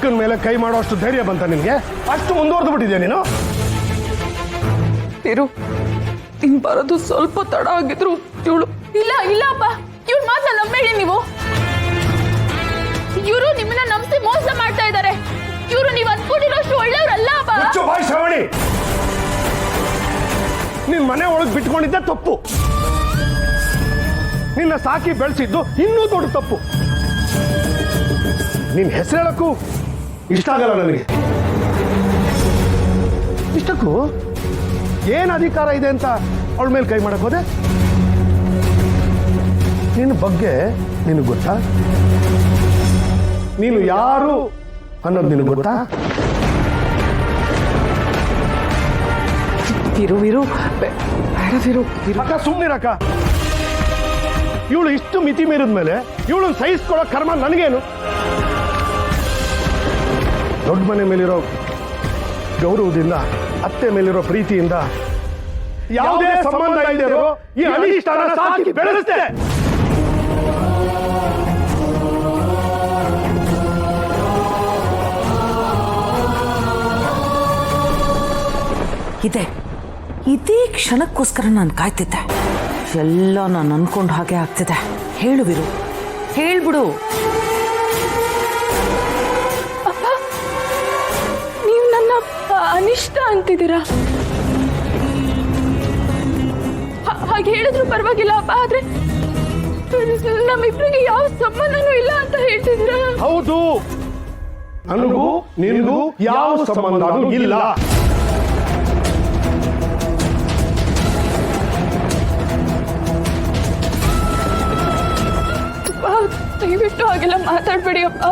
ಅಕ್ಕನ ಮೇಲೆ ಕೈ ಮಾಡೋ ಅಷ್ಟು ಧೈರ್ಯ ಬಂತ ನಿನಗೆ? ಅಷ್ಟು ಮುಂದುವರೆದು ಬಿಟ್ಟಿದ್ಯಾ ನೀನು? ಇರು, ನೀನ್ ಬರೋದು ಸ್ವಲ್ಪ ತಡ ಆಗಿದ್ರು ಇವಳು ಇಲ್ಲ ಇಲ್ಲ ಅಪ್ಪ, ಇವ್ರ ಮಾತ್ರ ನಂಬೇಡಿ ನೀವು. ಇವರು ನಿಮ್ಮನ್ನ ನಂಬಿಸಿ ಮೋಸ ಮಾಡ್ತಾ ಇದ್ದಾರೆ. ಇವರು ನೀವು ಅನ್ಕೊಂಡಿರೋಷ್ಟು ಒಳ್ಳೆಯವರಲ್ಲ ಅಪ್ಪ. ಮುಚ್ಚು ಬಾಯಿ ಶ್ರಾವಣಿ. ನಿನ್ ಮನೆ ಒಳಗೆ ಬಿಟ್ಕೊಂಡಿದ್ದೆ ತಪ್ಪು. ನಿನ್ನ ಸಾಕಿ ಬೆಳೆಸಿದ್ದು ಇನ್ನೂ ದೊಡ್ಡ ತಪ್ಪು. ನಿನ್ ಹೆಸರು ಹೇಳಕ್ಕೂ ಇಷ್ಟ ಆಗಲ್ಲ ನನಗೆ. ಇಷ್ಟಕ್ಕೂ ಏನ್ ಅಧಿಕಾರ ಇದೆ ಅಂತ ಅವಳ ಮೇಲೆ ಕೈ ಮಾಡಕ್ ಹೋದೆ? ನಿನ್ನ ಬಗ್ಗೆ ನಿನಗೆ ಗೊತ್ತಾ? ನೀನು ಯಾರು ಅನ್ನೋದು ನಿನಗೆ ಗೊತ್ತಾ? ವಿರು ವಿರು ಬೇಡ ವಿರು ವಿರು. ಅಕ್ಕ ಸುಮ್ಮನಿರಕ್ಕ. ಇವಳು ಇಷ್ಟು ಮಿತಿ ಮೀರಿದ ಮೇಲೆ ಇವಳು ಸಹಿಸ್ಕೊಳ್ಳೋ ಕರ್ಮ ನನಗೇನು? ದೊಡ್ಡ ಮನೆ ಮೇಲಿರೋ ಗೌರವದಿಂದ, ಅತ್ತೆ ಮೇಲಿರೋ ಪ್ರೀತಿಯಿಂದ ಯಾವುದೇ ಸಂಬಂಧ ಇದ್ದರೂ ಈ ಅನಿಷ್ಟನ ಸಾಕಿ ಬೆಳೆಸುತ್ತೆ. ಇದೇ ಕ್ಷಣಕ್ಕೋಸ್ಕರ ನಾನು ಕಾಯ್ತಿದ್ದೆ. ಎಲ್ಲ ನಾನು ಅನ್ಕೊಂಡು ಹಾಗೆ ಆಗ್ತಿದೆ. ಹೇಳು ವಿರು, ಹೇಳ್ಬಿಡು. ಅಪ್ಪ, ನೀವು ನನ್ನ ಅನಿಷ್ಟ ಅಂತಿದ್ದೀರಾ? ಹಾಗೆ ಹೇಳಿದ್ರು ಪರವಾಗಿಲ್ಲ ಅಪ್ಪ, ಆದ್ರೆ ನಮ್ಮಿಬ್ರಿಗೆ ಯಾವ ಸಂಬಂಧನೂ ಇಲ್ಲ ಅಂತ ಹೇಳ್ತಿದ್ದೀರಾ? ಹೌದು, ನನಗೂ ನಿನಗೂ ಯಾವ ಸಂಬಂಧನೂ ಇಲ್ಲ. ದಯವಿಟ್ಟು ಹಾಗೆಲ್ಲ ಮಾತಾಡ್ಬೇಡಿ ಅಪ್ಪ.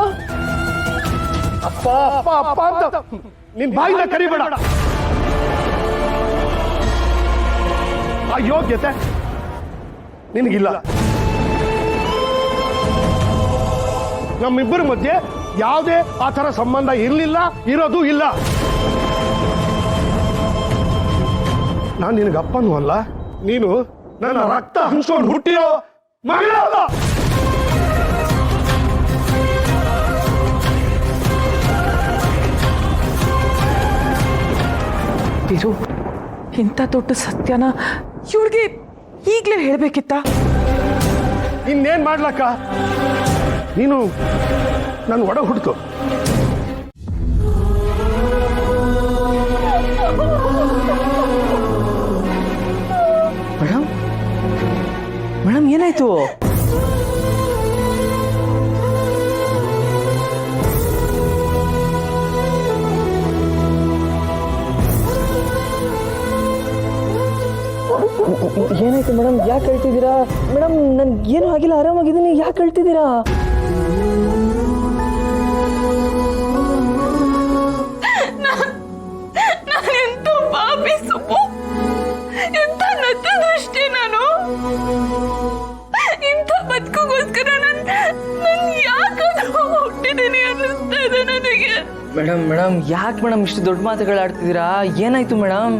ಅಪ್ಪ ಅಪ್ಪ ಅಪ್ಪ ಅಂತ ನಿನ್ ಬಾಯಿಂದ ಕರಿಬೇಡ. ಆ ಯೋಗ್ಯತೆ ನಿನಗಿಲ್ಲ. ನಮ್ಮಿಬ್ಬರ ಮಧ್ಯೆ ಯಾವುದೇ ಆ ಥರ ಸಂಬಂಧ ಇರಲಿಲ್ಲ, ಇರೋದು ಇಲ್ಲ. ನಾನು ನಿನಗೆ ಅಪ್ಪನೂ ಅಲ್ಲ, ನೀನು ನನ್ನ ರಕ್ತ ಹಂಚ್ಕೊಂಡು ಹುಟ್ಟಿರೋ ಮಗಳೇ ಅಲ್ಲ. ವಿರು, ಇಂಥ ದೊಡ್ಡ ಸತ್ಯನ ಇವಳಿಗೆ ಈಗಲೇ ಹೇಳ್ಬೇಕಿತ್ತ? ಇನ್ನೇನ್ ಮಾಡ್ಲಕ್ಕ? ನೀನು ನನ್ನ ಒಡ ಹುಡ್ತು. ಮೇಡಮ್ ಮೇಡಮ್ ಏನಾಯ್ತು? ಏನಾಯ್ತು ಮೇಡಮ್? ಯಾಕೆ ಹೇಳ್ತಿದ್ದೀರಾ ಮೇಡಮ್? ನನ್ಗೆ ಏನು ಆಗಿಲ್ಲ, ಆರಾಮಾಗಿದ್ದೀನಿ. ಯಾಕೆ ಹೇಳ್ತಿದ್ದೀರಾ? ನಾನೆಂತ ಪಾಪಿ ಸುಬ್ಬು, ಎಂತ ನತ್ತ ದೃಷ್ಟಿ ನಾನು. ಇಂಥ ಬದುಕೋಸ್ಕರ ನಾನು ಯಾಕಾದ್ರೂ ಹುಟ್ಟಿದ್ದೀನಿ ಅನ್ನಿಸ್ತಾ ಇದೆ ನನಗೆ. ಮೇಡಮ್ ಯಾಕೆ ಮೇಡಮ್ ಇಷ್ಟು ದೊಡ್ಡ ಮಾತುಗಳಾಡ್ತಿದ್ದೀರಾ? ಏನಾಯ್ತು ಮೇಡಮ್?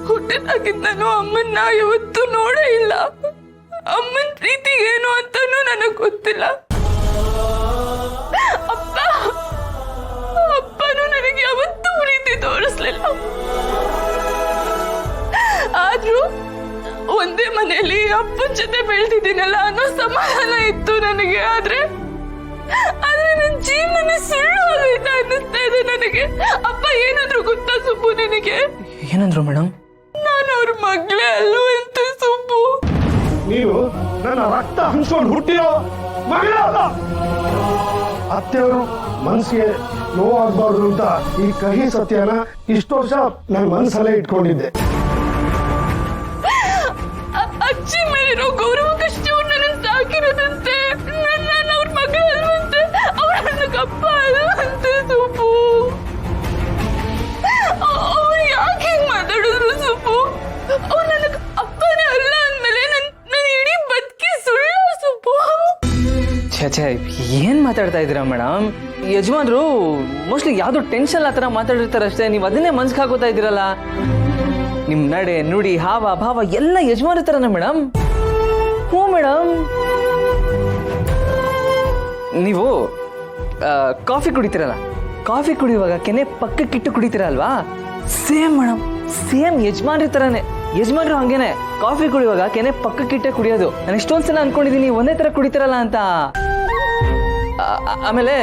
ಹುಟ್ಟಿದಾಗಿದ್ದ ನಾನು ಅಮ್ಮನ್ನ ಯಾವತ್ತೂ ನೋಡೇ ಇಲ್ಲ. ಅಮ್ಮನ ಪ್ರೀತಿ ಏನು ಅಂತಾನೂ ನನಗೆ ಗೊತ್ತಿಲ್ಲ. ಅಪ್ಪನೂ ನನಗೆ ಯಾವತ್ತೂ ಪ್ರೀತಿ ತೋರಿಸ್ಲಿಲ್ಲ. ಆದ್ರೂ ಒಂದೇ ಮನೆಯಲ್ಲಿ ಅಪ್ಪನ ಜೊತೆ ಬೆಳೆದಿದ್ದೀನಲ್ಲ ಅನ್ನೋ ಸಮಾಧಾನ ಇತ್ತು ನನಗೆ. ಆದ್ರೆ ನನ್ನ ಜೀವನ ಸುಳ್ಳು ಆಗೋಯ್ತಾ ಅನ್ನಿಸ್ತಾ ಇದೆ ನನಗೆ. ಅಪ್ಪ ಏನಾದ್ರೂ ಗೊತ್ತಾ ಸುಬ್ಬು ನಿನಗೆ? ಏನಂದ್ರು ಮೇಡಮ್? ನಾನು ಅವ್ರ ಮಗಳೇ ಅಲ್ವಂತ ಸುಬ್ಬು. ನೀನು ನನ್ನ ರಕ್ತ ಹಂಚ್ಕೊಂಡು ಹುಟ್ಟಿರೋ ಮಗಳೇ ಅಲ್ಲ. ಅತ್ತೆಯವರು ಮನಸ್ಸಿಗೆ ನೋವಾಗಬಾರ್ದು ಅಂತ ಈ ಕಹಿ ಸತ್ಯನ ಇಷ್ಟು ವರ್ಷ ನನ್ನ ಮನಸ್ಸಲ್ಲೇ ಇಟ್ಕೊಂಡಿದ್ದೆ. ಅಜ್ಜಿ ಮೇಲಿರೋ ಗೌರವಕ್ಕಷ್ಟೇ ನನ್ನ ಸಾಕಿರೋದಂತೆ. ನಾನು ಅವ್ರ ಮಗ ಅಲ್ವಂತೆ, ಅವ್ರ ನನಗಪ್ಪ ಅಲ್ವಂತೆ ಸುಬ್ಬು. ಅವ್ರು ಯಾಕೆ ಹಿಂಗ್ ಮಾತಾಡಿದ್ರು ಸುಬ್ಬು? ಅವ್ರು ನನಗೆ ಅಪ್ಪನೇ ಅಲ್ಲ ಅಂದ್ಮೇಲೆ ನನ್ನ ಇಡೀ ಬದುಕಿ ಸುಳ್ಳು ಸುಬ್ಬು. ಛೇ, ಏನ್ ಮಾತಾಡ್ತಾ ಇದ್ದೀರಾ ಮೇಡಮ್? ಯಜಮಾನ್ರು ಮೋಸ್ಟ್ಲಿ ಯಾವ್ದೋ ಟೆನ್ಷನ್ ಆ ಥರ ಮಾತಾಡಿರ್ತಾರೆ ಅಷ್ಟೇ. ನೀವು ಅದನ್ನೇ ಮನ್ಸಿಗೆ ಹಾಕೋತಾ ಇದ್ದೀರಲ್ಲ. ನಿಮ್ ನಡೆ, ನುಡಿ, ಹಾವ ಭಾವ ಎಲ್ಲ ಯಜಮಾನ್ರ ಥರನ ಮೇಡಮ್? ಹ್ಞೂ ಮೇಡಮ್. ನೀವು ಕಾಫಿ ಕುಡಿತೀರಲ್ಲ, ಕಾಫಿ ಕುಡಿಯುವಾಗ ಕೆನೆ ಪಕ್ಕಕ್ಕಿಟ್ಟು ಕುಡಿತೀರಲ್ವಾ, ಸೇಮ್ ಮೇಡಮ್, ಸೇಮ್ ಯಜಮಾನ್ರ ಥರನೇ. ಯಜಮಾನ್ರು ಹಂಗೇನೆ ಕಾಫಿ ಕುಡಿಯುವಾಗ ಕೆನೆ ಪಕ್ಕಕ್ಕಿಟ್ಟೆ ಕುಡಿಯೋದು. ನಾನು ಇಷ್ಟೊಂದು ಸಲ ಅನ್ಕೊಂಡಿದ್ದೀನಿ ಒಂದೇ ಥರ ಕುಡಿತೀರಲ್ಲ ಅಂತ. ಆಮೇಲೆ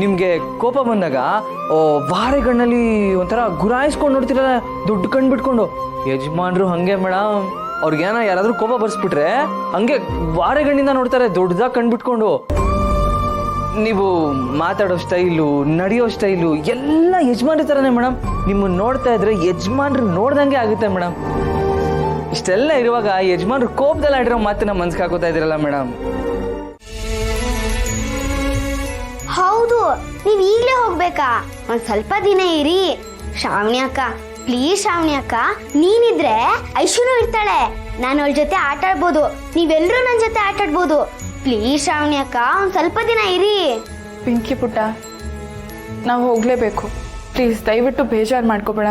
ನಿಮಗೆ ಕೋಪ ಬಂದಾಗ ವಾರೆಗಣ್ಣಲ್ಲಿ ಒಂಥರ ಗುರಾಯಿಸ್ಕೊಂಡು ನೋಡ್ತಿರಲ್ಲ, ದುಡ್ಡು ಕಣ್ಣು ಬಿಟ್ಕೊಂಡು. ಯಜಮಾನ್ರು ಹಂಗೆ ಮೇಡಮ್, ಅವ್ರಿಗೇನ ಯಾರಾದ್ರೂ ಕೋಪ ಬರ್ಸ್ಬಿಟ್ರೆ ಹಂಗೆ ವಾರೆಗಣ್ಣಿಂದ ನೋಡ್ತಾರೆ, ದೊಡ್ಡದಾಗಿ ಕಣ್ಬಿಟ್ಕೊಂಡು. ನೀವು ಮಾತಾಡೋ ಸ್ಟೈಲು, ನಡೆಯೋ ಸ್ಟೈಲು ಎಲ್ಲ ಯಜಮಾನ್ರ ಥರನೇ ಮೇಡಮ್. ನಿಮ್ಮನ್ನು ನೋಡ್ತಾ ಇದ್ರೆ ಯಜಮಾನ್ರು ನೋಡ್ದಂಗೆ ಆಗುತ್ತೆ ಮೇಡಮ್. ಇಷ್ಟೆಲ್ಲ ಇರುವಾಗ ಯಜಮಾನ್ರು ಕೋಪದಲ್ಲಿ ಆಡಿರೋ ಮಾತನ್ನ ಮನ್ಸಿಗೆ ಹಾಕೋತಾ ಇದ್ದೀರಲ್ಲ ಮೇಡಮ್. ಹೌದು, ನೀವ್ ಈಗ್ಲೇ ಹೋಗ್ಬೇಕಾ? ಒಂದ್ ಸ್ವಲ್ಪ ದಿನ ಇರಿ. ಶ್ರಾವಣಿ ಅಕ್ಕ, ಪ್ಲೀಸ್ ಶ್ರಾವಣಿ ಅಕ್ಕ, ನೀನಿದ್ರೆ ಐಶುನು ಇರ್ತಾಳೆ, ನಾನು ಅವಳ ಜೊತೆ ಆಟ ಆಡ್ಬೋದು, ನೀವೆಲ್ಲರೂ ನನ್ನ ಜೊತೆ ಆಟ ಆಡ್ಬೋದು. ಪ್ಲೀಸ್ ಶ್ರಾವಣಿ ಅಕ್ಕ, ಒಂದ್ ಸ್ವಲ್ಪ ದಿನ ಇರಿ. ಪಿಂಕಿ ಪುಟ್ಟ, ನಾವು ಹೋಗ್ಲೇಬೇಕು. ಪ್ಲೀಸ್ ದಯವಿಟ್ಟು ಬೇಜಾರು ಮಾಡ್ಕೋಬೇಡ.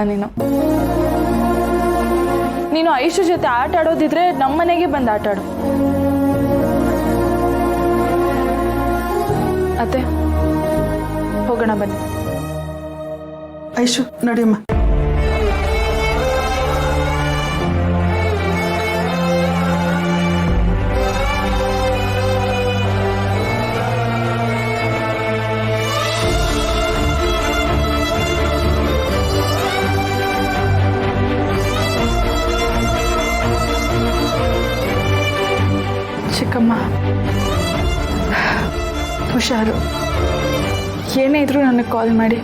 ನೀನು ಐಶು ಜೊತೆ ಆಟ ಆಡೋದಿದ್ರೆ ನಮ್ಮನೆಗೆ ಬಂದು ಆಟ ಆಡು. ಅತ್ತೆ, ಹೋಗೋಣ ಬನ್ನಿ. ಐಶು ನಡಿಯಮ್ಮ. ಚಿಕ್ಕಮ್ಮ, ಹುಷಾರು. ಏನೇ ಇದ್ರೂ ನನಗೆ ಕಾಲ್ ಮಾಡಿ.